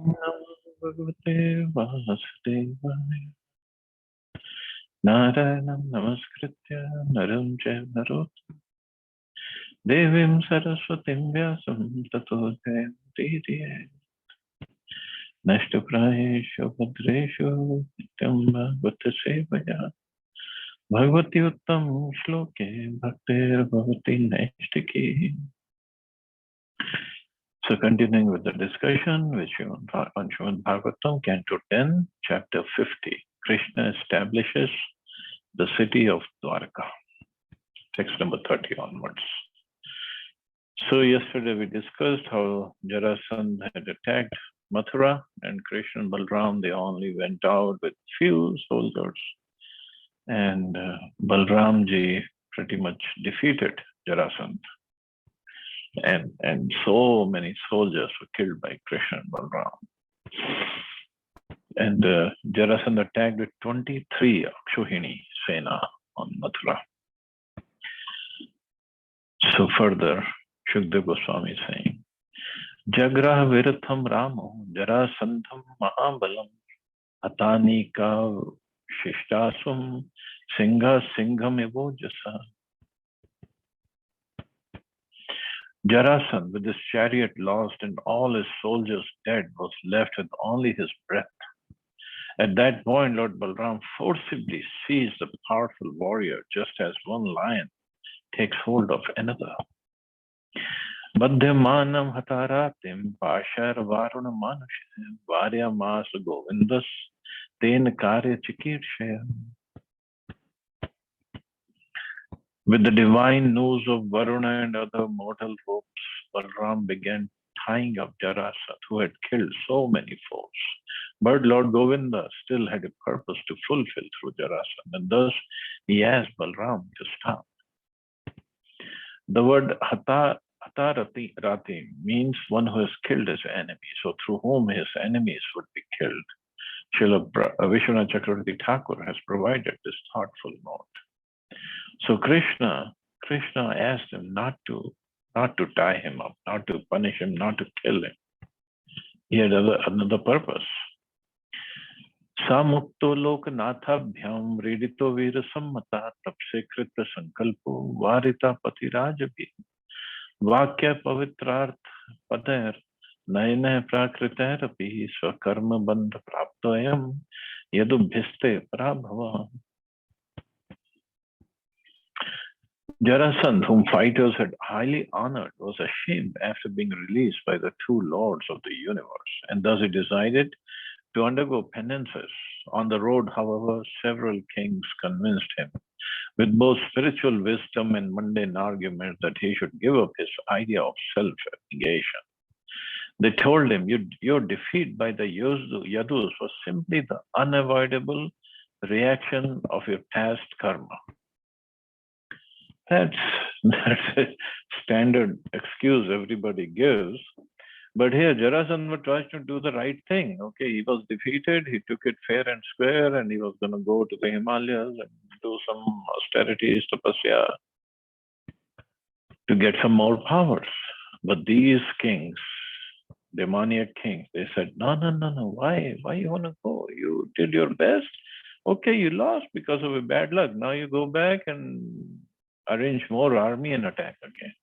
Namo Bhagavate Vasudevaya. Narayanam Namaskritya Naram Chaiva Narottam Devim Saraswatim Vyasam Tato Jayamudiriye. Nashtaprayeshu Bhadreshu Nityam Bhagavata Sevaya. Bhagavati Uttam Shloke Bhaktir Bhavati Naishtiki. So continuing with the discussion, which on Srimad Bhagavatam, Canto 10, Chapter 50. Krishna establishes the city of Dwarka. Text number 30 onwards. So yesterday we discussed how Jarasandha had attacked Mathura, and Krishna and Balram, they only went out with few soldiers. And Balramji pretty much defeated Jarasandha. And so many soldiers were killed by Krishna and Balram. And Jarasandha attacked with 23 Akshuhini Sena on Mathura. So further, Shukdev Goswami is saying, Jagrah Viratham Ramo Jarasandham Mahabalam Atani Ka Shishtasum Singha Singham Evo Jasa. Jarasandha, with his chariot lost and all his soldiers dead, was left with only his breath. At that point, Lord Balram forcibly seized the powerful warrior, just as one lion takes hold of another. Badhyamanam hataratim pashar varuna manusha varya mas govindas ten karya chikirshaya. With the divine news of Varuna and other mortal ropes, Balram began tying up Jarasandha, who had killed so many foes. But Lord Govinda still had a purpose to fulfill through Jarasandha, and thus he asked Balram to stop. The word Hatarati means one who has killed his enemy, so through whom his enemies would be killed. Srila Vishwanath Chakravarti Thakur has provided this thoughtful note. So Krishna asked him not to tie him up, not to punish him, not to kill him. He had another purpose. Samukto loknathabhyam redito vira sammata tapse krita sankalpo varita patirajabi vakya pavitrarth pader nayane prakritaerapi swakarma bandha praptoyam yadubhiste prabhava. Jarasandha, whom fighters had highly honored, was ashamed after being released by the two lords of the universe, and thus he decided to undergo penances. On the road, however, several kings convinced him, with both spiritual wisdom and mundane arguments, that he should give up his idea of self-abnegation. They told him, your defeat by the Yadus was simply the unavoidable reaction of your past karma. That's a standard excuse everybody gives. But here, Jarasandha tries to do the right thing. Okay, he was defeated, he took it fair and square, and he was going to go to the Himalayas and do some austerities, tapasya, to get some more powers. But these kings, demoniac kings, they said, no, why you want to go? You did your best. Okay, you lost because of a bad luck. Now you go back and arrange more army and attack again.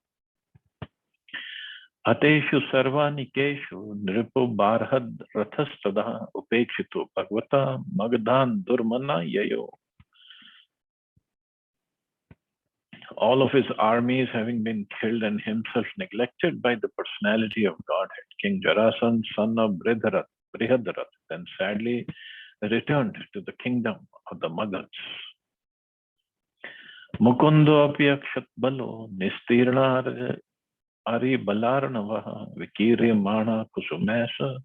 Ateshu sarvanikeshu nripo barhad rathastada upekshito bhagavata magdhan durmana yayo. All of his armies having been killed and himself neglected by the personality of Godhead, King Jarasandha, son of Brihadarath, then sadly returned to the kingdom of the Magadhs. Mukundo apiyakshat balo nistirna ari balarnavaha vikirya mana kusumesa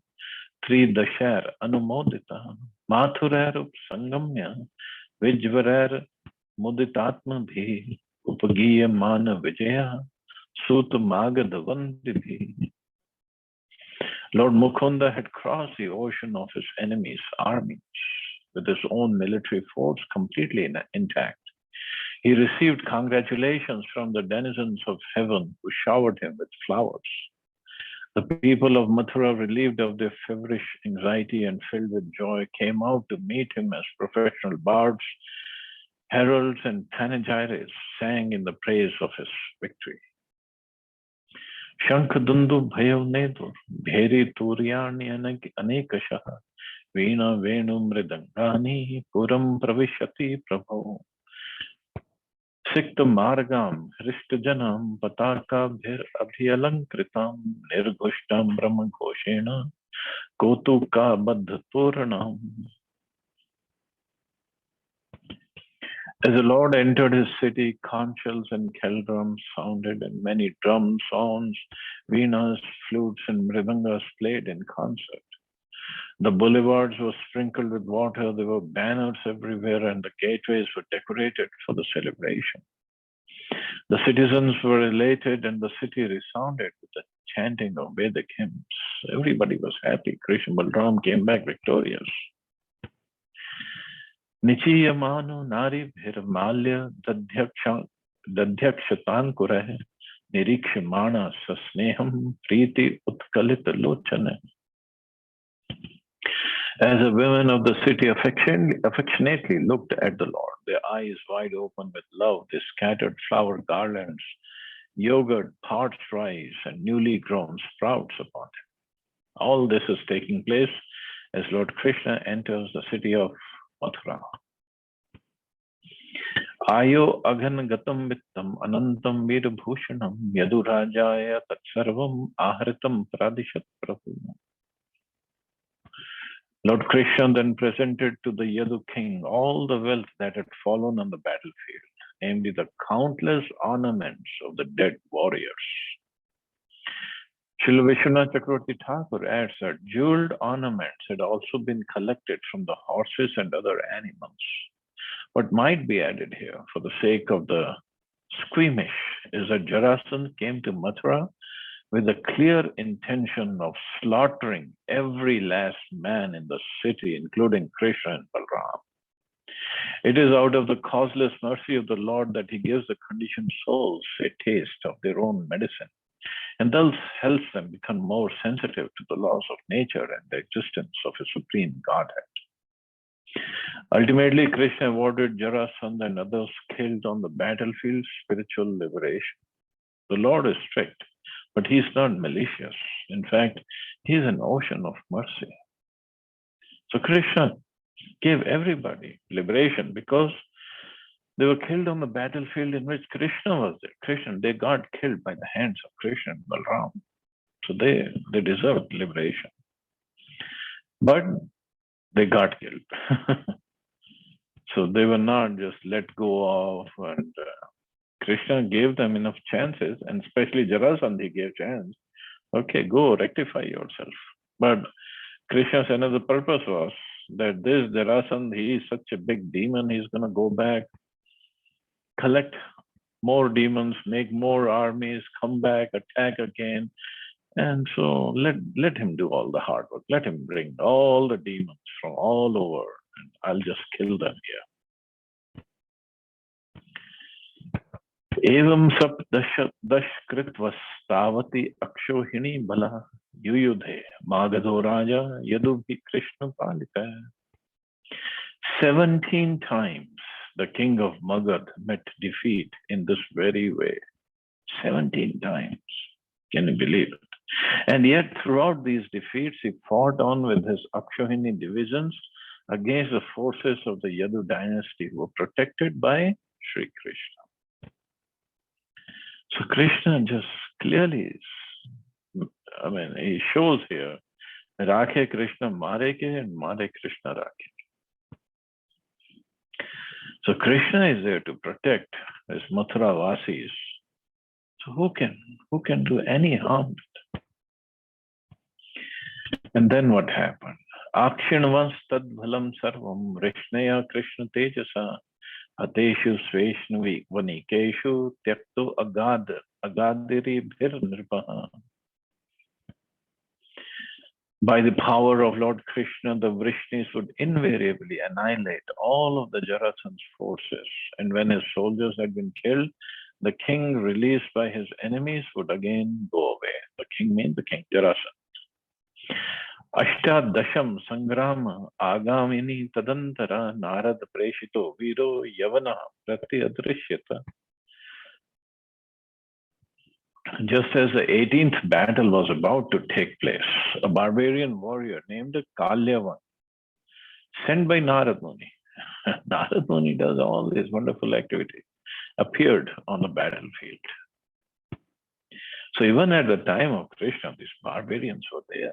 tri dashar anumodita mathurer sangamya vijvarer muditatma bhi upagiya mana vijaya sut magadavandibhi. Lord Mukunda had crossed the ocean of his enemies' armies with his own military force completely intact. He received congratulations from the denizens of heaven who showered him with flowers. The people of Mathura, relieved of their feverish anxiety and filled with joy, came out to meet him as professional bards, heralds, and panegyrists sang in the praise of his victory. Shankadundu Bhayav Bheri Turyani Anekashah Veena Venu Mridangani Puram Pravishati Prabhu Sikta Margam Hristajanam Pataka Bhir Abhyalankritam Nirgushtam Brahma Koshena Kotuka Baddha Puranam. As the Lord entered his city, conch shells and kettle drums sounded, and many drums, horns, veenas, flutes, and mridangas played in concert. The boulevards were sprinkled with water, there were banners everywhere, and the gateways were decorated for the celebration. The citizens were elated, and the city resounded with the chanting of Vedic hymns. Everybody was happy. Krishna Balram came back victorious. Nichiyamanu nari bhirmalya dadhyakshatan kureh nirikshimana sasneham priti utkalita lochane. As the women of the city affectionately looked at the Lord, their eyes wide open with love, they scattered flower garlands, yogurt, parched rice, and newly grown sprouts upon him. All this is taking place as Lord Krishna enters the city of Mathura. Ayo aghan gatam vittam anantam veerabhushanam yadurajaya tatsarvam ahritam pradishat prabhu. Lord Krishna then presented to the Yadu king all the wealth that had fallen on the battlefield, namely the countless ornaments of the dead warriors. Srila Vishwanath Chakravarti Thakur adds that jeweled ornaments had also been collected from the horses and other animals. What might be added here for the sake of the squeamish is that Jarasandha came to Mathura with a clear intention of slaughtering every last man in the city, including Krishna and Balram. It is out of the causeless mercy of the Lord that he gives the conditioned souls a taste of their own medicine, and thus helps them become more sensitive to the laws of nature and the existence of a supreme Godhead. Ultimately, Krishna awarded Jarasandha and others killed on the battlefield spiritual liberation. The Lord is strict, but he is not malicious. In fact, he is an ocean of mercy. So Krishna gave everybody liberation because they were killed on the battlefield in which Krishna was there. They got killed by the hands of Krishna and Balram. So they deserved liberation. But they got killed. So they were not just let go of, and Krishna gave them enough chances, and especially Jarasandha, he gave chance. Okay, go rectify yourself. But Krishna's another purpose was that this Jarasandha, he is such a big demon, he's going to go back, collect more demons, make more armies, come back, attack again. And so let him do all the hard work. Let him bring all the demons from all over, and I'll just kill them here. Evam sap dash kritvas stavati akshohini bala yuyudhe magadho raja yadubhi Krishna palika. 17 times the king of Magad met defeat in this very way. 17 times. Can you believe it? And yet, throughout these defeats, he fought on with his Akshohini divisions against the forces of the Yadu dynasty who were protected by Shri Krishna. So Krishna just clearly, he shows here, Rakhe Krishna Mare ke and Mare Krishna Rakhe. So Krishna is there to protect his Mathura Vasis. So who can do any harm? And then what happened? Akshinvans tadbhalam sarvam Rishnaya Krishna tejasa ateshu sveshnavi vanikeshu tyaktu agadiri bhir nirpaha. By the power of Lord Krishna, the Vrishnis would invariably annihilate all of the Jarasandha's forces. And when his soldiers had been killed, the king released by his enemies would again go away. The king means the king, Jarasandha. Ashtadasham Sangrama Agamini Tadantara Narad Preshito Viro Yavana Prati Adrishyata. Just as the 18th battle was about to take place, a barbarian warrior named Kalyavan, sent by Narad Muni. Narad Muni does all these wonderful activities, appeared on the battlefield. So even at the time of Krishna, these barbarians were there.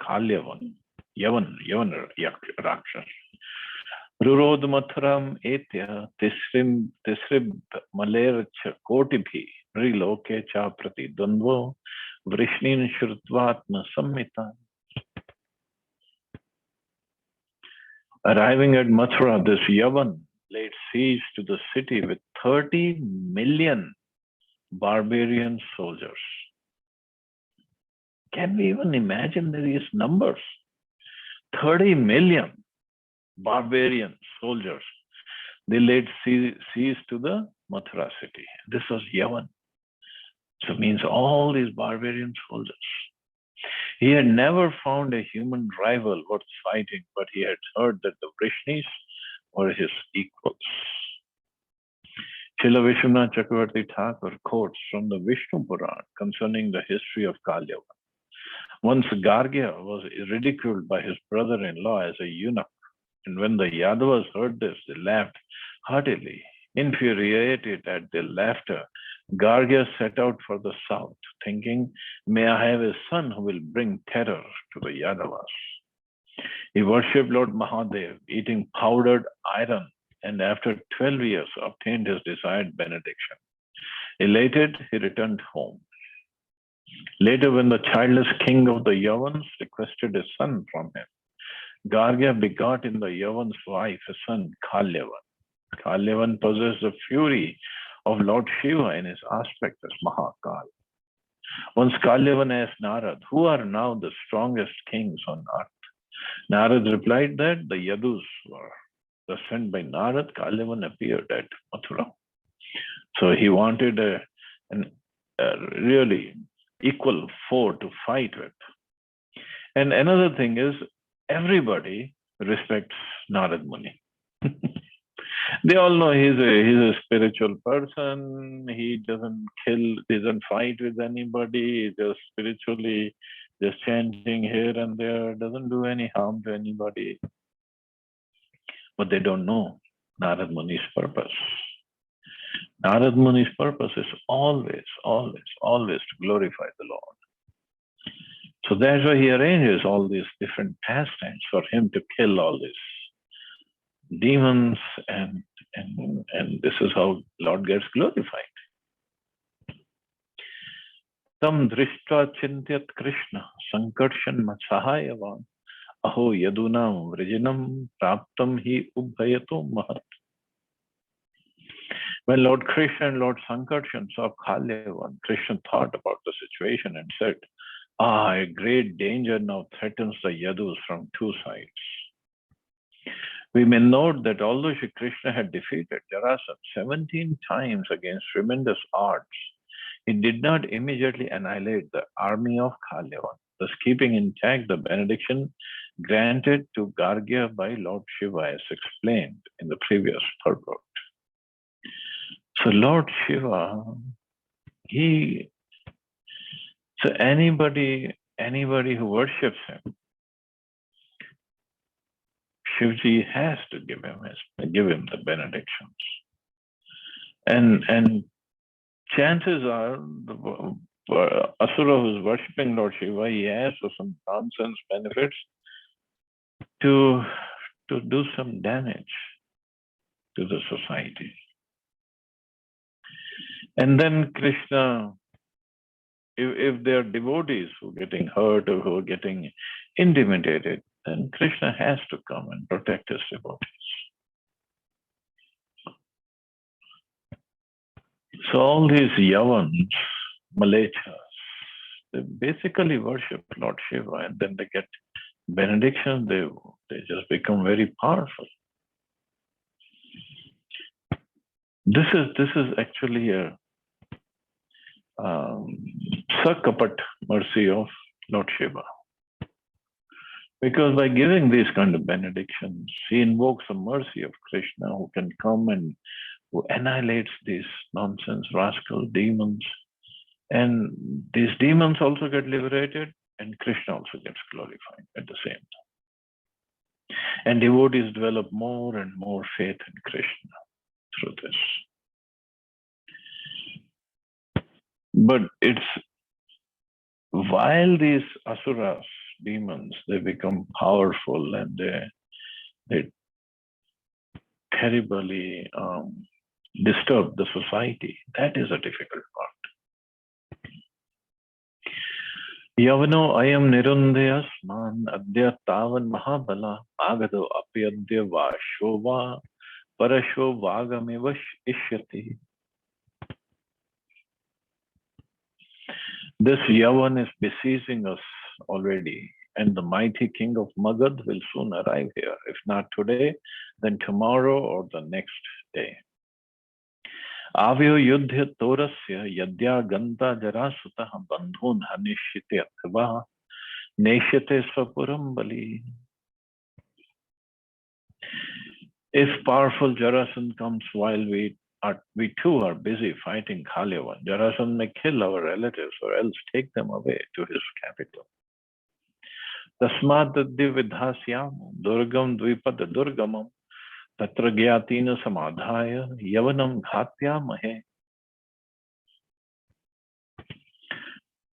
Kalyavan, Yavan Rakshas. Rurod Mathuram Etya Tisrib Maler Kotibhi Riloke Cha Prati Dundvo Vrishnin Shrutvatma Samhita. Arriving at Mathura, this Yavan laid siege to the city with 30 million barbarian soldiers. Can we even imagine these numbers? 30 million barbarian soldiers. They laid siege to the Mathura city. This was Yavan. So it means all these barbarian soldiers. He had never found a human rival worth fighting, but he had heard that the Vrishnis were his equals. Srila Vishwanath Chakravarti Thakur quotes from the Vishnu Puran concerning the history of Kalyavan. Once Gargya was ridiculed by his brother-in-law as a eunuch, and when the Yadavas heard this, they laughed heartily. Infuriated at their laughter, Gargya set out for the south, thinking, may I have a son who will bring terror to the Yadavas. He worshipped Lord Mahadev, eating powdered iron, and after 12 years obtained his desired benediction. Elated, he returned home. Later, when the childless king of the Yavans requested a son from him, Gargya begot in the Yavan's wife a son, Kalyavan. Kalyavan possessed the fury of Lord Shiva in his aspect as Mahakal. Once Kalyavan asked Narad, who are now the strongest kings on earth? Narad replied that the Yadus were. Thus sent by Narad, Kalyavan appeared at Mathura. So he wanted a really equal foe to fight with. And another thing is, everybody respects Narad Muni. They all know he's a spiritual person. He doesn't kill, doesn't fight with anybody. He's just spiritually just chanting here and there, doesn't do any harm to anybody. But they don't know Narad Muni's purpose. Narad Muni's purpose is always, always, always to glorify the Lord. So that's why he arranges all these different pastimes for him to kill all these demons, and this is how Lord gets glorified. Tam drishta chintyat Krishna sankarshan sahayavan aho yadunam vrijinam praptam hi ubhayato mahat. When Lord Krishna and Lord Sankarshan saw Kalyavan, Krishna thought about the situation and said, a great danger now threatens the Yadus from two sides. We may note that although Shri Krishna had defeated Jarasandha 17 times against tremendous odds, he did not immediately annihilate the army of Kalyavan, thus keeping intact the benediction granted to Gargya by Lord Shiva as explained in the previous purport. So Lord Shiva, so anybody who worships him, Shivji has to give him the benedictions. And chances are the Asura who's worshipping Lord Shiva, he has some nonsense benefits to do some damage to the society. And then Krishna, if there are devotees who are getting hurt or who are getting intimidated, then Krishna has to come and protect his devotees. So all these Yavans, Malechas, they basically worship Lord Shiva, and then they get benediction, they just become very powerful. This is actually a Sakapat mercy of Lord Shiva. Because by giving these kind of benedictions, he invokes the mercy of Krishna who can come and who annihilates these nonsense, rascal demons. And these demons also get liberated and Krishna also gets glorified at the same time. And devotees develop more and more faith in Krishna through this. But it's while these asuras, demons, they become powerful and they terribly disturb the society. That is a difficult part. Yavano ayam nirundayas man adya tavan mahabala agado apyadya va shova parasho vagamevash ishyati. This Yavan is besieging us already, and the mighty king of Magad will soon arrive here. If not today, then tomorrow or the next day. Avyo yudhya torasya yadya ganta jarasutah bandhun hanishite athva neshyate swapuram bali. If powerful Jarasandha comes while we too are busy fighting Khalyavan, Jarasandha may kill our relatives or else take them away to his capital. Tasmad vidhasyam durgam dvipad durgamam tatra gyatina samadhaya yavanam ghatyamahe.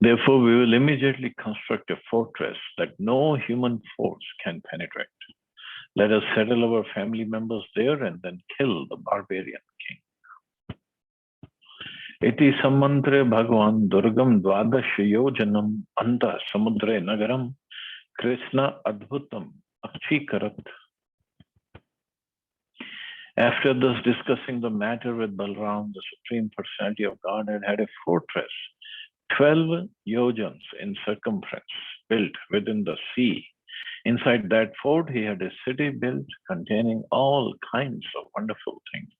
Therefore, we will immediately construct a fortress that no human force can penetrate. Let us settle our family members there and then kill the barbarian king. Iti samantre bhagwan durgam dvadash yojanam anta samudre nagaram Krishna adbhutam akchikarat. After thus discussing the matter with Balram, the Supreme Personality of Godhead had a fortress, 12 yojans in circumference, built within the sea. Inside that fort, he had a city built containing all kinds of wonderful things.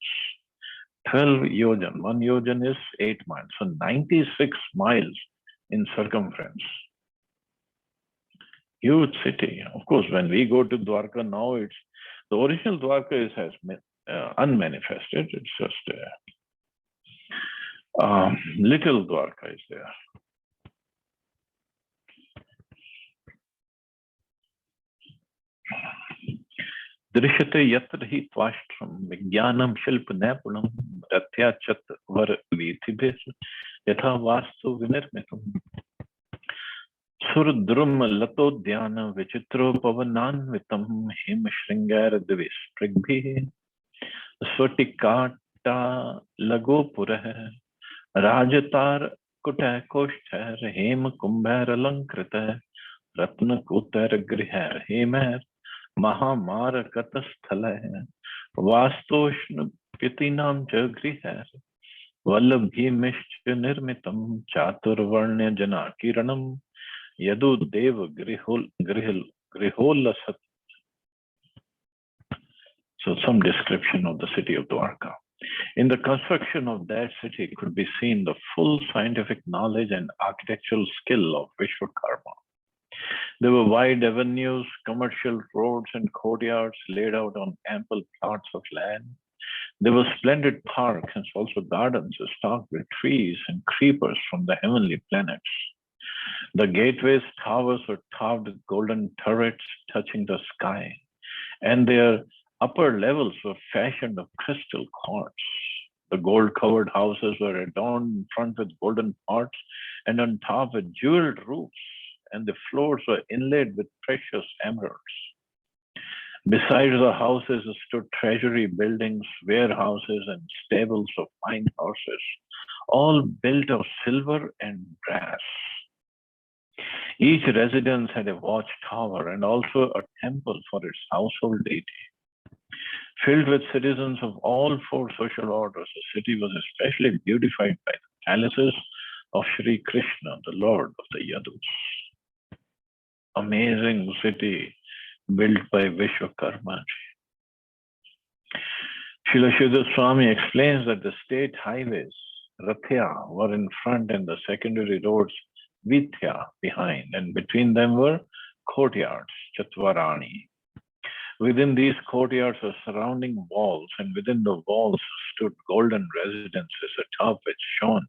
12 yojan. 1 yojan is 8 miles. So 96 miles in circumference. Huge city. Of course, when we go to Dwarka now, the original Dwarka has unmanifested. It's just little Dwarka is there. Drishyate yatra hi tvashtram vijnanam shilpa napunam ratyachat var vithibhir yatha vastu vinirmitam surdrum latodhyana vichitro pavananvitam him shringar divis prigbhi swatikata lagopurah rajatar kuta koshtar hem kumbhar alankrita ratna kutar grihar hemer Mahamara Katasthala Vastoshna Pitinam Jagriha Vallabhi Mishcha Nirmitam Chaturvarnya Jana Kiranam Yadu Deva Grihola Sat. So some description of the city of Dwarka. In the construction of that city could be seen the full scientific knowledge and architectural skill of Vishwakarma. There were wide avenues, commercial roads, and courtyards laid out on ample plots of land. There were splendid parks and also gardens stocked with trees and creepers from the heavenly planets. The gateways, towers were topped with golden turrets touching the sky, and their upper levels were fashioned of crystal quartz. The gold-covered houses were adorned in front with golden pots and on top with jeweled roofs, and the floors were inlaid with precious emeralds. Besides the houses stood treasury buildings, warehouses, and stables of fine horses, all built of silver and brass. Each residence had a watchtower and also a temple for its household deity. Filled with citizens of all four social orders, the city was especially beautified by the palaces of Shri Krishna, the Lord of the Yadus. Amazing city built by Vishwakarma. Srila Sridhar Swami explains that the state highways Rathya were in front and the secondary roads Vithya behind, and between them were courtyards, Chatvarani. Within these courtyards were surrounding walls, and within the walls stood golden residences atop which shone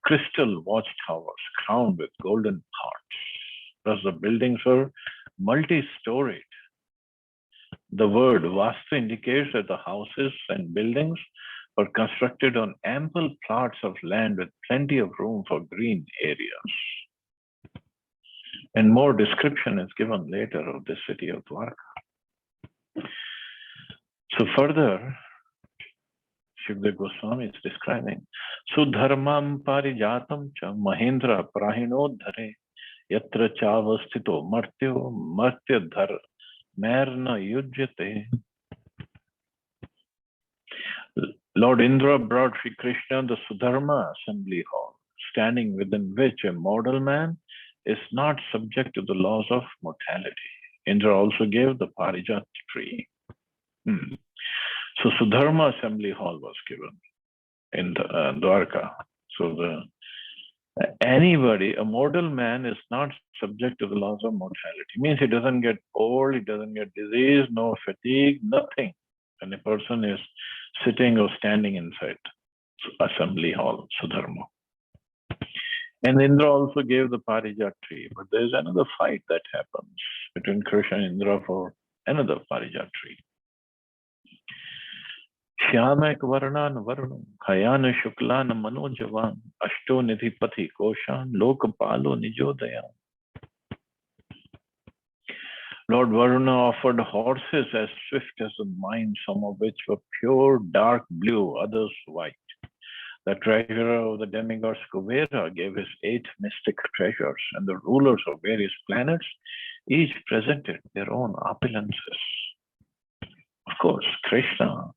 crystal watchtowers crowned with golden pots. Thus the buildings were multi-storied. The word Vastu indicates that the houses and buildings were constructed on ample plots of land with plenty of room for green areas. And more description is given later of the city of Dwarka. So further, Shukdev Goswami is describing Sudharmam Parijatam cha Mahendra Prahinodhare Yatra Chavastito Martyo Martyadhar Merna Yujyate. Lord Indra brought Sri Krishna the Sudharma assembly hall, standing within which a mortal man is not subject to the laws of mortality. Indra also gave the Parijata tree. So Sudharma assembly hall was given in Dwarka. So anybody, a mortal man is not subject to the laws of mortality. Means he doesn't get old, he doesn't get disease, no fatigue, nothing. And a person is sitting or standing inside assembly hall, Sudharma. And Indra also gave the Parijat tree. But there's another fight that happens between Krishna and Indra for another Parijat tree. Shyamak Varnan Varnam, Khayana Shuklan Manojavan, Ashto Nidhipati Koshan, Lokapalo Nijodayan. Lord Varuna offered horses as swift as the mind, some of which were pure dark blue, others white. The treasurer of the demigods Kuvera gave his 8 mystic treasures, and the rulers of various planets each presented their own opulences. Of course, Krishna,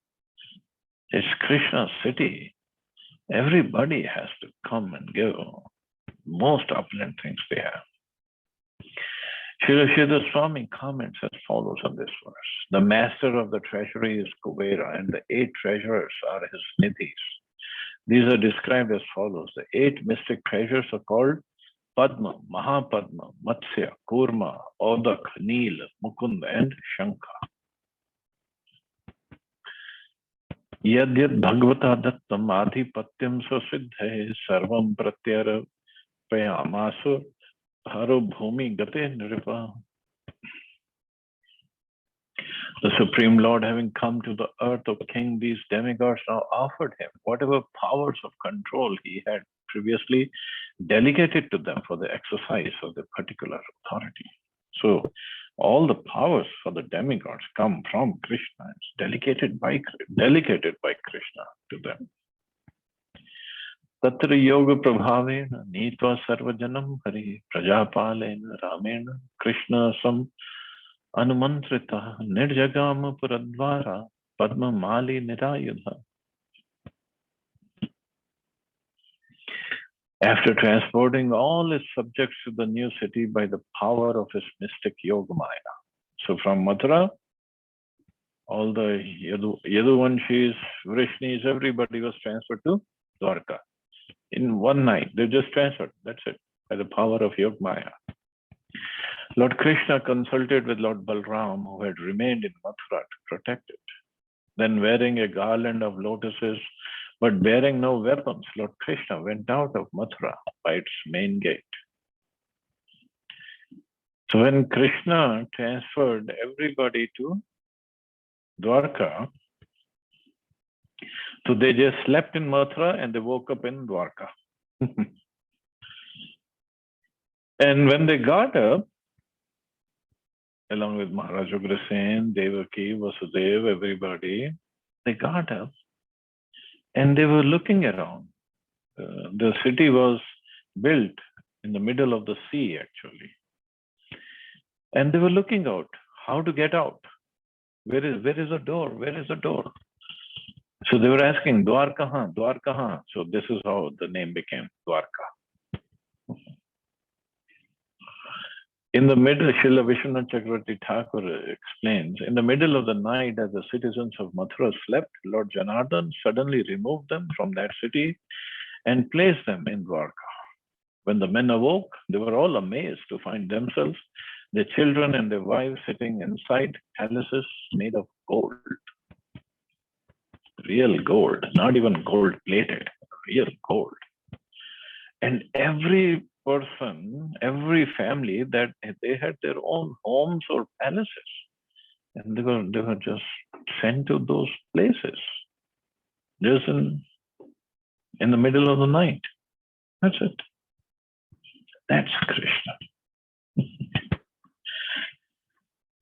it's Krishna's city. Everybody has to come and give most opulent things they have. Srila Swami comments as follows on this verse. The master of the treasury is Kuvera, and the 8 treasurers are his nidhis. These are described as follows. The 8 mystic treasures are called Padma, Mahapadma, Matsya, Kurma, Odak, Neel, Mukund, and Shankha. Yadyad Bhagavata Dattam Adhipatyam Sasiddhe Sarvam Pratyara Payamasu Haro Bhumi Gate Nripa. The Supreme Lord, having come to the earth of King, these demigods now offered him whatever powers of control he had previously delegated to them for the exercise of the particular authority. So all the powers for the demigods come from Krishna. It's delegated by Krishna to them. Tatra yoga prabhavena nitva sarvajanam hari prajapalena ramena Krishna sam anumantrita nirjagama puradvara padma mali nirayudha. After transporting all his subjects to the new city by the power of his mystic Yogamaya. So from Mathura, all the Yaduvanshis, Vrishnis, everybody was transferred to Dwarka. In one night, they just transferred. That's it, by the power of Yogamaya. Lord Krishna consulted with Lord Balram, who had remained in Mathura to protect it. Then, wearing a garland of lotuses, but bearing no weapons, Lord Krishna went out of Mathura by its main gate. So when Krishna transferred everybody to Dwarka, so they just slept in Mathura and they woke up in Dwarka. And when they got up, along with Maharaj Ugrasen, Devaki, Vasudeva, everybody, they got up and they were looking around. The city was built in the middle of the sea, actually. And they were looking out, how to get out. Where is the door? Where is the door? So they were asking, Dwar kahan? Dwar kahan? So this is how the name became, Dwarka. In the middle, Srila Vishwanath Chakravarti Thakur explains, in the middle of the night, as the citizens of Mathura slept, Lord Janardhan suddenly removed them from that city and placed them in Dwarka. When the men awoke, they were all amazed to find themselves, their children and their wives sitting inside palaces made of gold, real gold, not even gold plated, real gold. And every person, every family, that they had their own homes or palaces, and they were just sent to those places, just in the middle of the night. That's it. That's Krishna.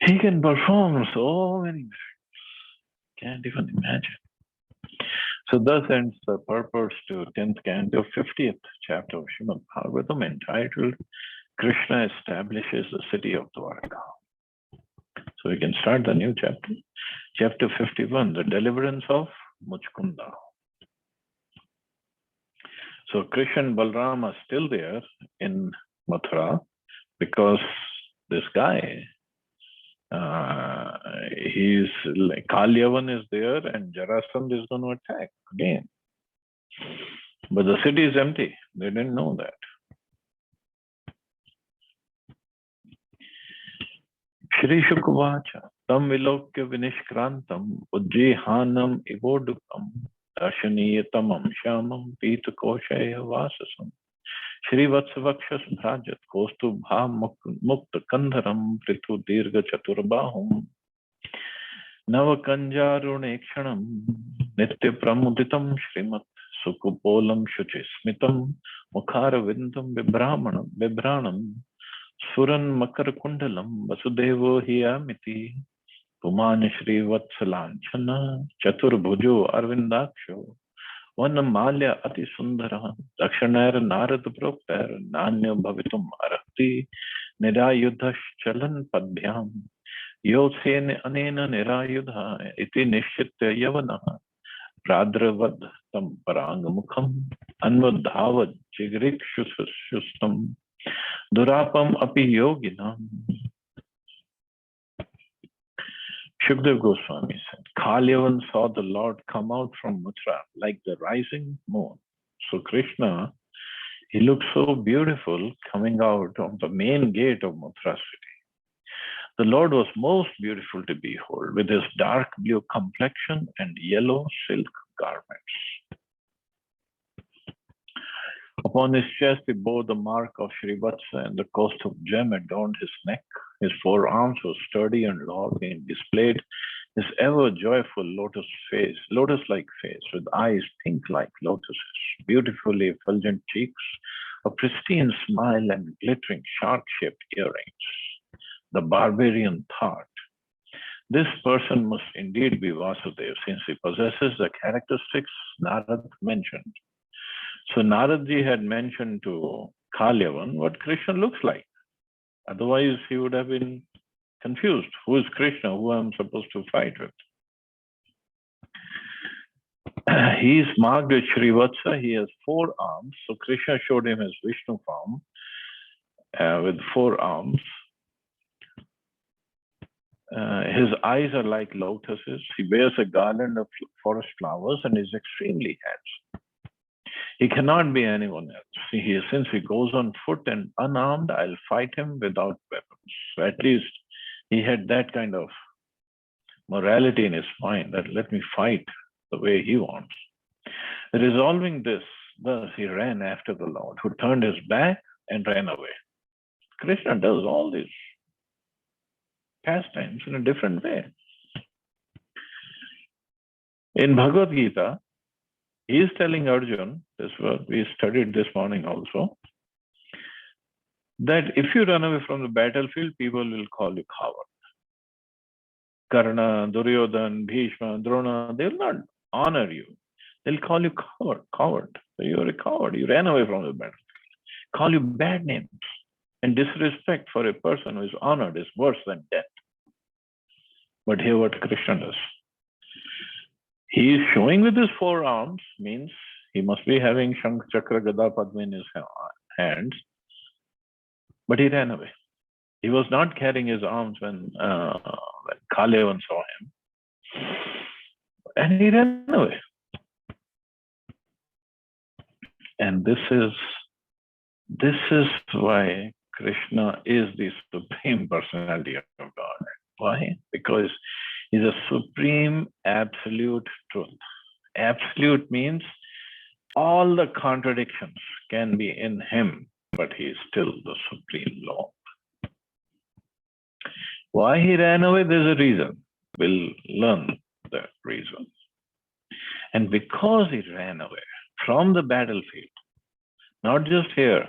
He can perform so many miracles. Can't even imagine. So thus ends the purpose to 10th canto, 50th chapter of Srimad Bhagavatam, entitled Krishna Establishes the City of Dwarka. So we can start the new chapter. Chapter 51, the deliverance of Muchkunda. So Krishna and Balram are still there in Mathura because this guy, he's like Kalyavan is there and Jarasandh is going to attack again. But the city is empty. They didn't know that. Shri Shukvacha tam vilokya vinishkrantam ujjihanam ivodukam darshaniyatamam shamam pitakoshaya vasasam Shri Vatsavakshas Bhrajat Kostu Bha Mukta Kandharam Prithu Dirga Chaturbahum Navakanjarunekshanam Nitya Pramuditam Shrimat Sukupolam Shuchismitam Mukhara Vindam Vibranam Suran Makar Kundalam Vasudevo Hiyamiti Puman Shri Vatsalanchana Chaturbhujo Arvindaksho Vanamalya Ati Sundara Dakshanar Narad Proktar Nanya Bhavitum Arati Nirayudhash Chalan Padbhyam Yosen Anena Nirayudha Iti Nishitya Yavana Pradravad Tam Parangamukham Anvadhavad Chigrikshusustam Durapam Api Yoginam. Shukdev Goswami said, Kalyavan saw the Lord come out from Mathura like the rising moon. So Krishna, he looked so beautiful coming out of the main gate of Mathura city. The Lord was most beautiful to behold with his dark blue complexion and yellow silk garments. Upon his chest, he bore the mark of Shri Vatsa, and the coast of gem adorned his neck. His forearms were sturdy and long, and displayed his ever joyful lotus-like face, with eyes pink like lotuses, beautifully effulgent cheeks, a pristine smile, and glittering shark-shaped earrings. The barbarian thought, this person must indeed be Vasudev, since he possesses the characteristics Narad mentioned. So Naradji had mentioned to Kalyavan what Krishna looks like. Otherwise, he would have been confused. Who is Krishna? Who am I supposed to fight with? He is marked with Shri Vatsa. He has 4 arms. So Krishna showed him his Vishnu form with 4 arms. His eyes are like lotuses. He wears a garland of forest flowers and is extremely handsome. He cannot be anyone else. Since he goes on foot and unarmed, I'll fight him without weapons. So at least he had that kind of morality in his mind, that let me fight the way he wants. Resolving this, thus he ran after the Lord, who turned his back and ran away. Krishna does all these pastimes in a different way. In Bhagavad Gita, he is telling Arjun, this was we studied this morning also, that if you run away from the battlefield, people will call you coward. Karna, Duryodhan, Bhishma, Drona, they will not honor you. They'll call you coward. So you're a coward. You ran away from the battlefield. Call you bad names. And disrespect for a person who is honored is worse than death. But here what Krishna does. He is showing with his 4 arms, means he must be having Shankh, Chakra, Gada, Padma in his hands. But he ran away. He was not carrying his arms when Kalyavan saw him. And he ran away. And this is why Krishna is the supreme personality of God. Why? Because he's a supreme absolute truth. Absolute means all the contradictions can be in him, but he is still the supreme law. Why he ran away, there's a reason. We'll learn that reason. And because he ran away from the battlefield, not just here,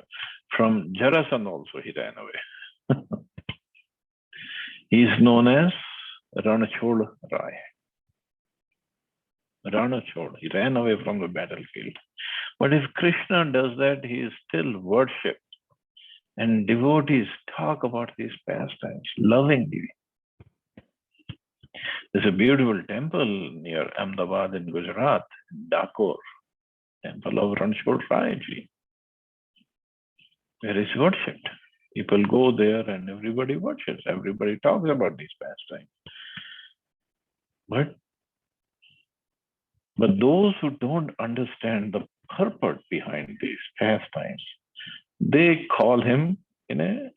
from Jarasandha also he ran away. He is known as Ranachod Rai. Ranachod, he ran away from the battlefield. But if Krishna does that, he is still worshipped. And devotees talk about these pastimes lovingly. There's a beautiful temple near Ahmedabad in Gujarat, Dakor, temple of Ranachod Rai Ji, where is worshipped. People go there and everybody worships. Everybody talks about these pastimes. But those who don't understand the purport behind these pastimes, they call him in a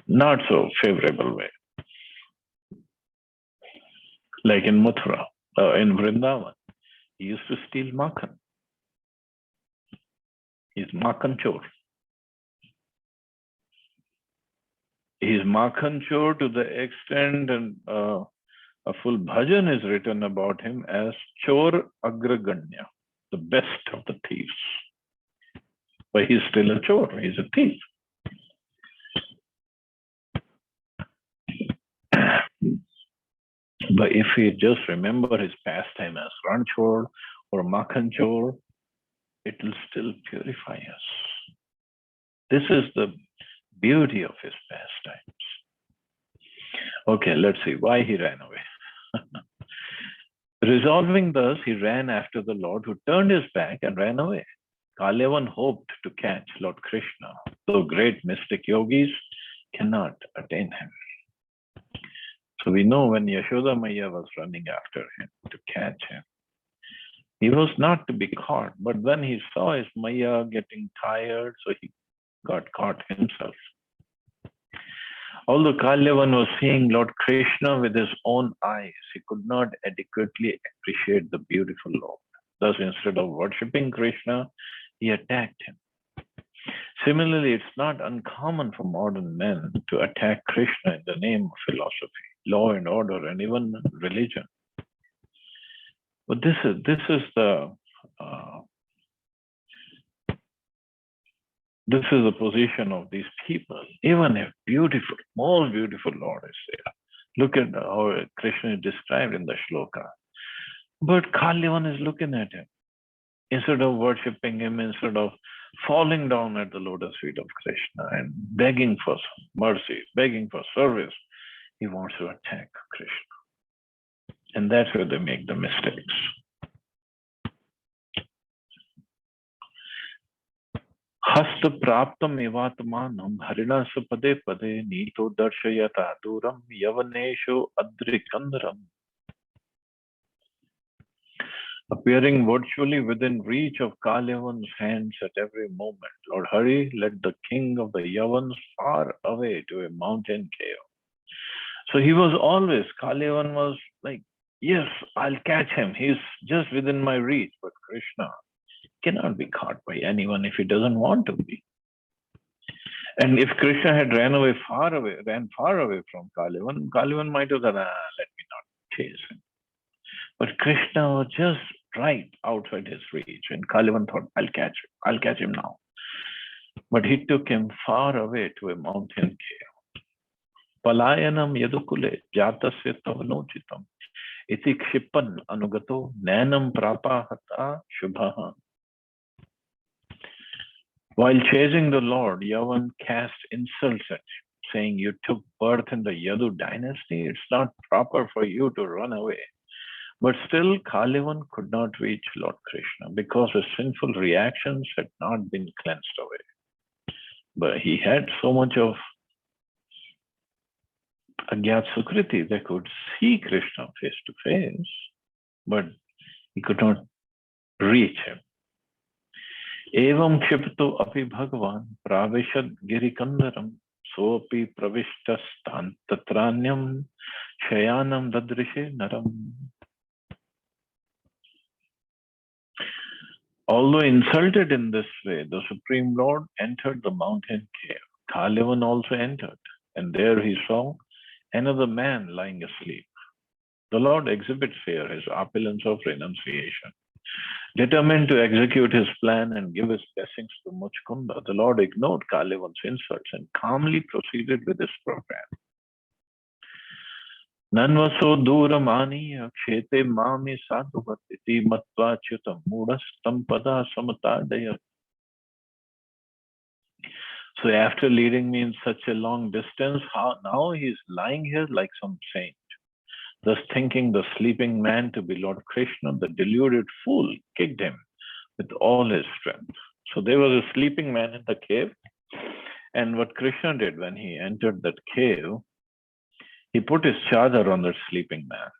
not so favorable way. Like in Mathura, in Vrindavan, he used to steal makhan. He's makhan chor. He's makhan chor to the extent, and a full bhajan is written about him as Chor Agraganya, the best of the thieves. But he's still a chor, he's a thief. But if we just remember his pastime as Ranchor or Makhanchor, it will still purify us. This is the beauty of his pastimes. Okay, let's see why he ran away. Resolving thus, he ran after the Lord, who turned his back and ran away. Kalyavan hoped to catch Lord Krishna, though great mystic yogis cannot attain him. So we know when Yashoda Maya was running after him to catch him, he was not to be caught, but then he saw his Maya getting tired, so he got caught himself. Although Kalyavan was seeing Lord Krishna with his own eyes, he could not adequately appreciate the beautiful Lord. Thus, instead of worshipping Krishna, he attacked him. Similarly, it's not uncommon for modern men to attack Krishna in the name of philosophy, law and order, and even religion. But this is the position of these people. Even if beautiful, most beautiful Lord is there. Look at how Krishna is described in the shloka. But Kalyavan is looking at him. Instead of worshipping him, instead of falling down at the lotus feet of Krishna and begging for mercy, begging for service, he wants to attack Krishna. And that's where they make the mistakes. Hasta praptam evatmanam harina pade pade nito darshayata duram yavanesho adrikandaram. Appearing virtually within reach of Kalyavan's hands at every moment, Lord Hari led the king of the Yavans far away to a mountain cave. So he was always, Kalyavan was like, yes, I'll catch him. He's just within my reach. But Krishna cannot be caught by anyone if he doesn't want to be. And if Krishna had ran far away from Kalyavan, Kalyavan might have said, let me not chase him. But Krishna was just right outside his reach. And Kalyavan thought, I'll catch him now. But he took him far away to a mountain cave. Palayanam yadukule jatasya tavanochitam iti kshipan anugato nanam prapahata shubhaha. While chasing the Lord, Yavan cast insults at him, saying, you took birth in the Yadu dynasty. It's not proper for you to run away. But still, Kalyavan could not reach Lord Krishna because his sinful reactions had not been cleansed away. But he had so much of Agyat Sukriti that could see Krishna face to face, but he could not reach him. Evam kshipto api bhagavan pravishad girikandaram soapi pravishtastan tatranyam shayanam dadrishe naram. Although insulted in this way, the Supreme Lord entered the mountain cave. Kalevan also entered, and there he saw another man lying asleep. The Lord exhibits here his opulence of renunciation. Determined to execute his plan and give his blessings to Muchkunda, the Lord ignored Kalevan's insults and calmly proceeded with his program. Nanvaso duramani kshete mami sadhuvatiti matva chutam mudastam pada samatadaya. So after leading me in such a long distance, now he's lying here like some saint. Thus thinking the sleeping man to be Lord Krishna, the deluded fool kicked him with all his strength. So there was a sleeping man in the cave, and what Krishna did when he entered that cave, he put his chadar on that sleeping man.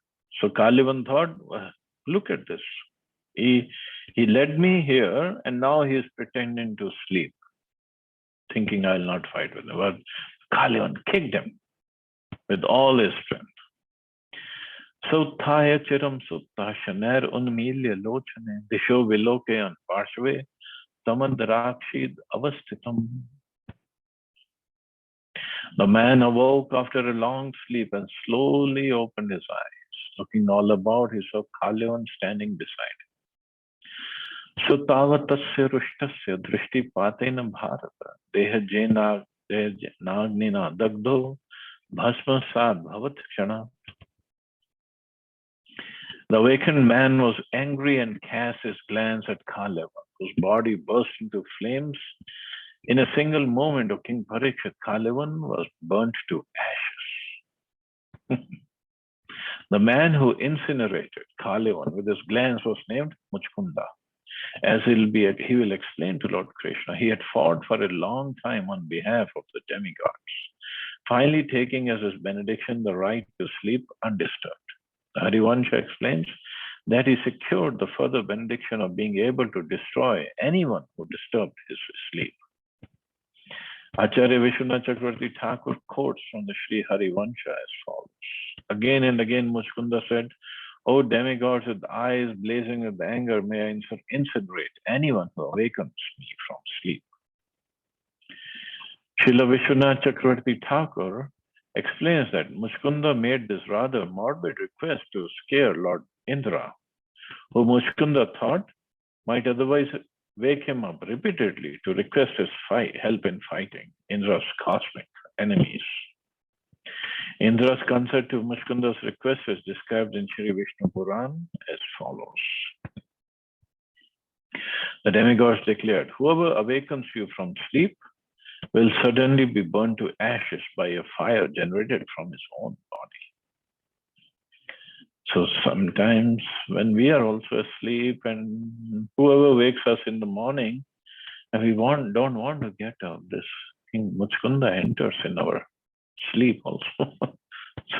So Kalivan thought, well, look at this. He led me here, and now he is pretending to sleep, thinking I'll not fight with him. But Kalivan kicked him with all his strength. Sauthaya chiram sutta shaner unmilya lochane disho viloke parshve tamadrakshid avastitam. The man awoke after a long sleep and slowly opened his eyes. Looking all about, he saw Kalivan standing beside him. Sutavatasya rushtasya drishti patena bharata deha nagnina dagdho bhasma sad bhavat kshana. The awakened man was angry and cast his glance at Kalevan, whose body burst into flames. In a single moment of King Parikshit, Kalevan was burnt to ashes. The man who incinerated Kalevan with his glance was named Muchkunda. As he will explain to Lord Krishna, he had fought for a long time on behalf of the demigods, finally taking as his benediction the right to sleep undisturbed. Harivansha explains that he secured the further benediction of being able to destroy anyone who disturbed his sleep. Acharya Vishwanath Chakravarti Thakur quotes from the Shri Harivansha as follows. Again and again Muchkunda said, O demigods with eyes blazing with anger, may I incinerate anyone who awakens me from sleep. Srila Vishwanath Chakravarti Thakur explains that Muchkunda made this rather morbid request to scare Lord Indra, who Muchkunda thought might otherwise wake him up repeatedly to request his help in fighting Indra's cosmic enemies. Indra's answer to Muchkunda's request is described in Shri Vishnu Puran as follows. The demigods declared, whoever awakens you from sleep will suddenly be burned to ashes by a fire generated from his own body. So sometimes when we are also asleep and whoever wakes us in the morning, and we don't want to get up, this King Muchkunda enters in our sleep also.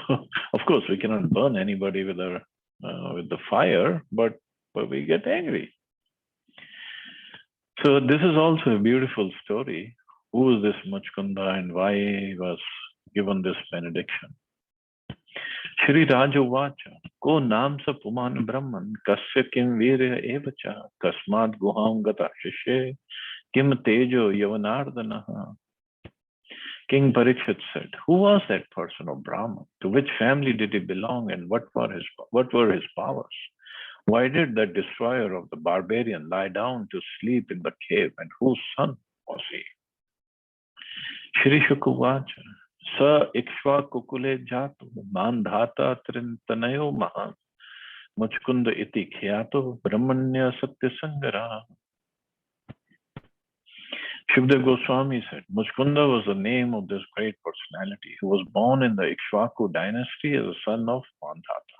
So of course we cannot burn anybody with the fire, but we get angry. So this is also a beautiful story. Who is this Muchkunda and why he was given this benediction? Shri Raja Vacha, Ko Namsa Puman Brahman, Kasya Kim Virya Evacha, Kasmad Guham Gata Shishe, Kim Tejo Yavanardanaha. King Parikshit said, who was that person of Brahman? To which family did he belong and what were his powers? Why did the destroyer of the barbarian lie down to sleep in the cave, and whose son was he? Shri Shukavacha, Sa Ikshva Kukule Jatu, Mandhata Trintanayo Maha, Muchkunda Iti Khyato, Brahmanya Satya Sangara. Shukdev Goswami said, Muchkunda was the name of this great personality who was born in the Ikshvaku dynasty as a son of Mandhata.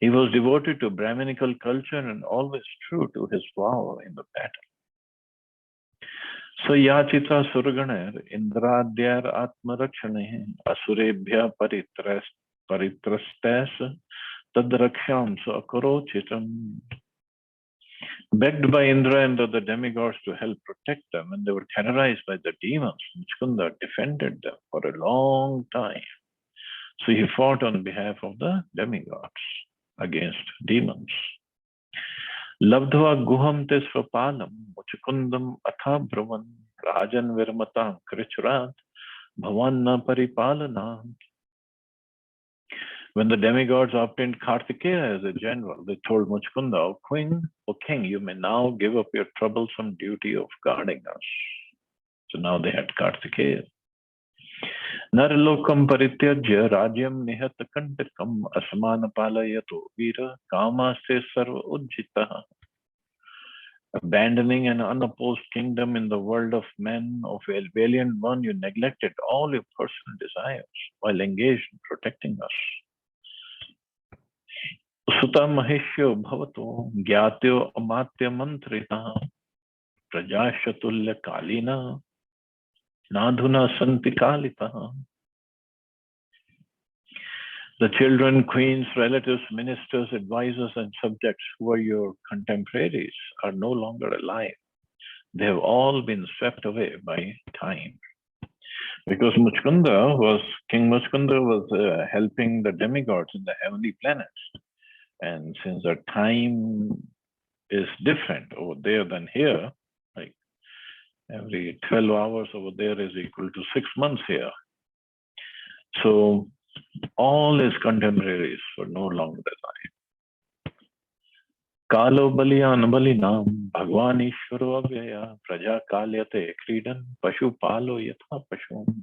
He was devoted to Brahminical culture and always true to his vow in the battle. Sayachita Surganer Indradyar Atmarakshane Asurebhya Paritrastas Tadraksham Akarochitam. Begged by Indra and other demigods to help protect them, and they were terrorized by the demons. Muchkunda defended them for a long time. So he fought on behalf of the demigods against demons. Labdhva guham te swapalam muchkundam atha brahman rajan virmatam krichurat bhavanna paripalana. When the demigods obtained Kartikeya as a general, they told Muchkunda, O king, you may now give up your troublesome duty of guarding us. So now they had Kartikeya. Narlokam parityajya rajyam nihat kantakam asmana palayato vira kamaste sarva ujjita. Abandoning an unopposed kingdom in the world of men, of a valiant one, you neglected all your personal desires while engaged in protecting us. Sutta maheshyo bhavato gyatyo amatya mantrita prajashatulya kalina nadhuna santi kalita. The children, queens, relatives, ministers, advisors, and subjects who are your contemporaries are no longer alive. They have all been swept away by time. Because King Muchkunda was helping the demigods in the heavenly planets. And since the time is different over there than here, like every 12 hours over there is equal to 6 months here. So all his contemporaries were no longer alive. Kalo baliyan balinam bhagwan ishvaro avyaya praja kalyate kridan pashu palo yatha pashum.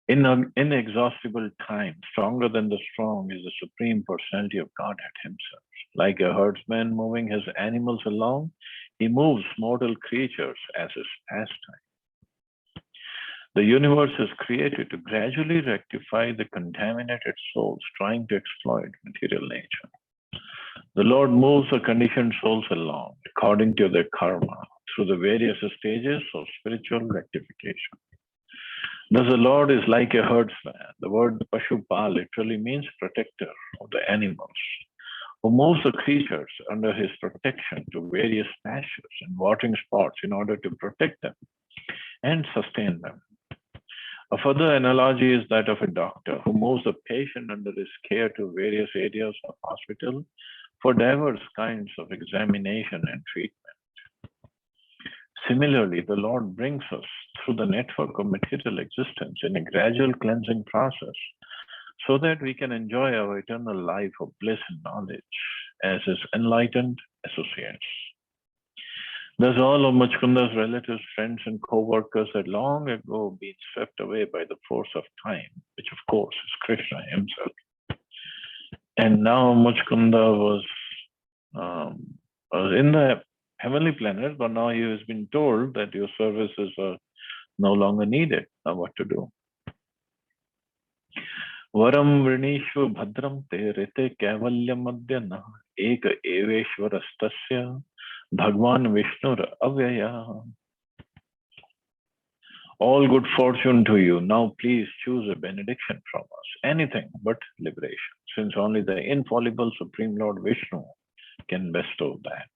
Inexhaustible time, stronger than the strong, is the Supreme Personality of Godhead Himself. Like a herdsman moving his animals along, He moves mortal creatures as His pastime. The universe is created to gradually rectify the contaminated souls trying to exploit material nature. The Lord moves the conditioned souls along according to their karma through the various stages of spiritual rectification. Thus, the Lord is like a herdsman. The word Pashupa literally means protector of the animals, who moves the creatures under his protection to various pastures and watering spots in order to protect them and sustain them. A further analogy is that of a doctor who moves the patient under his care to various areas of hospital for diverse kinds of examination and treatment. Similarly, the Lord brings us through the network of material existence in a gradual cleansing process so that we can enjoy our eternal life of bliss and knowledge as His enlightened associates. Thus, all of Muchkunda's relatives, friends, and co-workers had long ago been swept away by the force of time, which of course is Krishna himself. And now Muchkunda was in the heavenly planet, but now he has been told that your services are no longer needed. Now what to do? Varam vrinishva bhadram te rite kavalyam madhyana eka eveshwarastasya Bhagwan Vishnur Avyaya. All good fortune to you. Now please choose a benediction from us. Anything but liberation, since only the infallible Supreme Lord Vishnu can bestow that.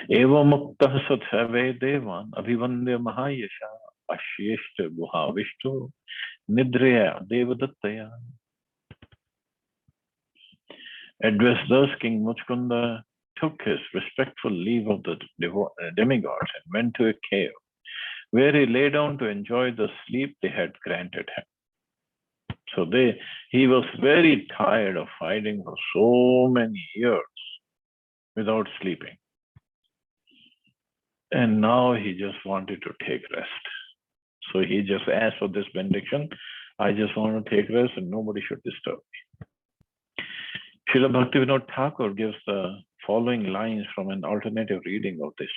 Eva Muktah Sathave Devan Abhivandya Mahayasha Ashyeshta Guha Vishnu Nidreya Devadattaya. Addressed thus, King Muchkunda took his respectful leave of the demigods and went to a cave, where he lay down to enjoy the sleep they had granted him. So he was very tired of fighting for so many years without sleeping. And now he just wanted to take rest. So he just asked for this benediction. I just want to take rest and nobody should disturb me. Srila Bhaktivinoda Thakur gives the following lines from an alternative reading of this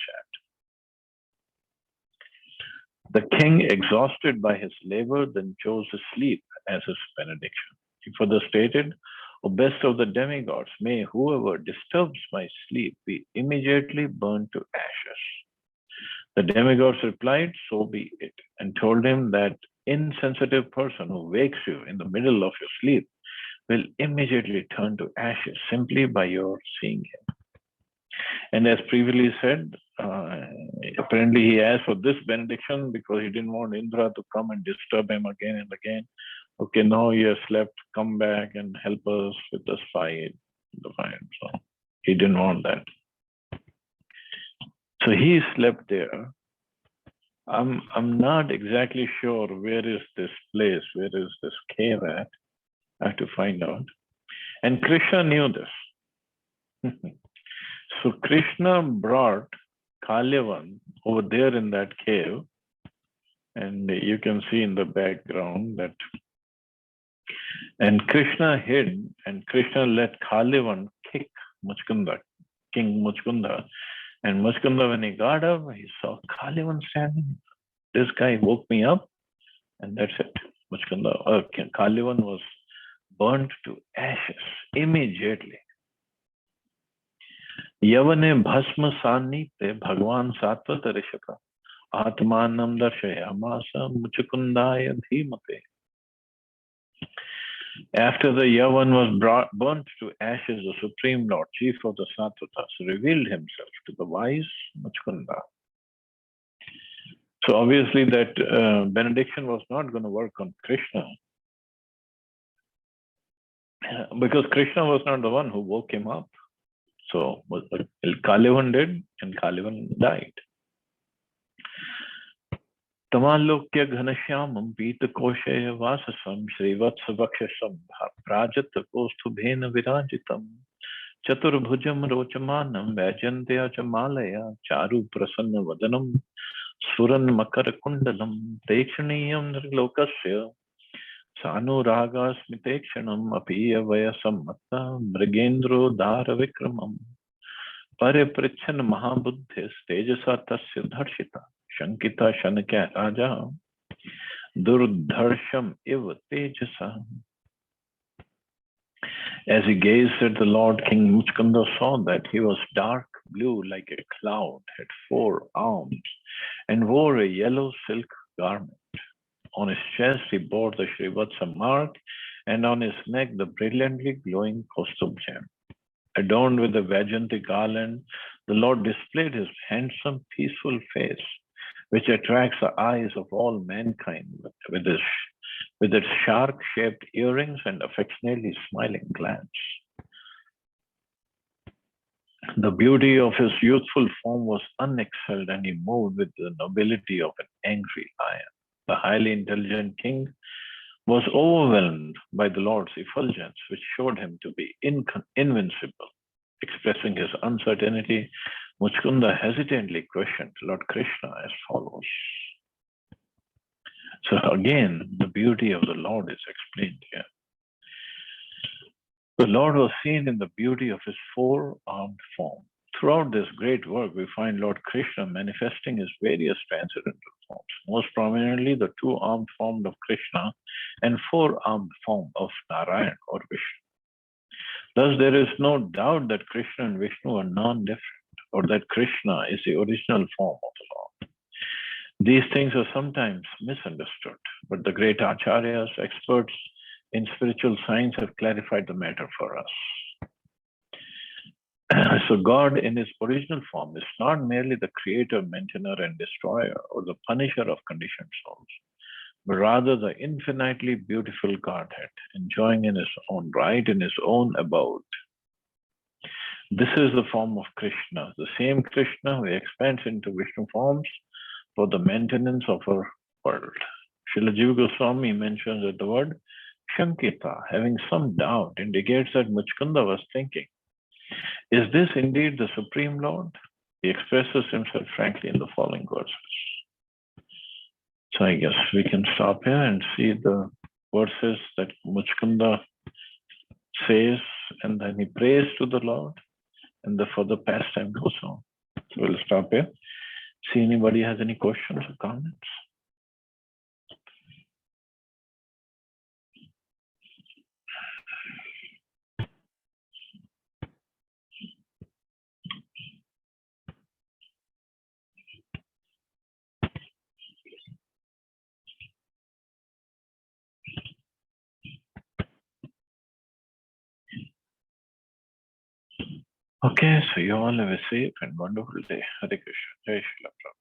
chapter. The king, exhausted by his labor, then chose sleep as his benediction. He further stated, O best of the demigods, may whoever disturbs my sleep be immediately burned to ashes. The demigods replied, so be it, and told him that insensitive person who wakes you in the middle of your sleep will immediately turn to ashes simply by your seeing him. And as previously said, apparently he asked for this benediction because he didn't want Indra to come and disturb him again and again. Okay, now he has slept, come back and help us with this fight. The fight. So he didn't want that. So he slept there. I'm not exactly sure where is this place, where is this cave at. I have to find out. And Krishna knew this. So Krishna brought Kalyavan over there in that cave. And you can see in the background that. And Krishna hid, and Krishna let Kalyavan kick Muchkunda, King Muchkunda. And Muchkunda, when he got up, he saw Kalyavan standing. This guy woke me up, and that's it. Muchkunda, Kalyavan was burnt to ashes immediately. यवने भस्म सान्निध्य भगवान सात्वत ऋषभ आत्मानं दर्शयामास मुचकुंदाय धीमते. After the Yavan was burnt to ashes, the Supreme Lord, Chief of the Sattvatas, revealed himself to the wise Muchkunda. So obviously that benediction was not going to work on Krishna, because Krishna was not the one who woke him up. So Kalyavan did, and Kalyavan died. Tamalokya Ghanashyamam Pita Koshaya Vasasam Srivatsa Vakshasam Prajata Kostubhena Virajitam Chaturbhujam Rochamanam Vajantya Chamalaya Charu Prasanna Vadanam Suran Makara Kundalam Tekshaniyam Nirlokasya Sanuraga Smitekshanam Apiya Vayasam Matta Mrigendro Dara Vikramam Pariprichan Mahabuddhis Tejasa Tasya Dharshita Shankita Shanakya Raja Durdharsham Iva Tejasa. As he gazed at the Lord, King Muchkunda saw that he was dark blue like a cloud, had 4 arms, and wore a yellow silk garment. On his chest he bore the Srivatsa mark, and on his neck the brilliantly glowing Kaustubh gem. Adorned with the Vajanti garland, the Lord displayed his handsome, peaceful face, which attracts the eyes of all mankind with its shark-shaped earrings and affectionately smiling glance. The beauty of his youthful form was unexcelled, and he moved with the nobility of an angry lion. The highly intelligent king was overwhelmed by the Lord's effulgence, which showed him to be invincible. Expressing his uncertainty, Muchkunda hesitantly questioned Lord Krishna as follows. So again, the beauty of the Lord is explained here. The Lord was seen in the beauty of his 4-armed form. Throughout this great work, we find Lord Krishna manifesting his various transcendental forms, most prominently the 2-armed form of Krishna and 4-armed form of Narayan or Vishnu. Thus, there is no doubt that Krishna and Vishnu are non-different, or that Krishna is the original form of the Lord. These things are sometimes misunderstood, but the great acharyas, experts in spiritual science, have clarified the matter for us. So God in his original form is not merely the creator, maintainer, and destroyer, or the punisher of conditioned souls, but rather the infinitely beautiful Godhead, enjoying in his own right, in his own abode. This is the form of Krishna, the same Krishna who expands into Vishnu forms for the maintenance of our world. Srila Jiva Goswami mentions that the word Shankita, having some doubt, indicates that Muchkunda was thinking, is this indeed the Supreme Lord? He expresses himself frankly in the following verses. So I guess we can stop here and see the verses that Muchkunda says, and then he prays to the Lord, and the further pastime goes on. So we'll stop here. See anybody has any questions or comments? Okay, so you all have a safe and wonderful day. Hare Krishna. Jai Shri Ram.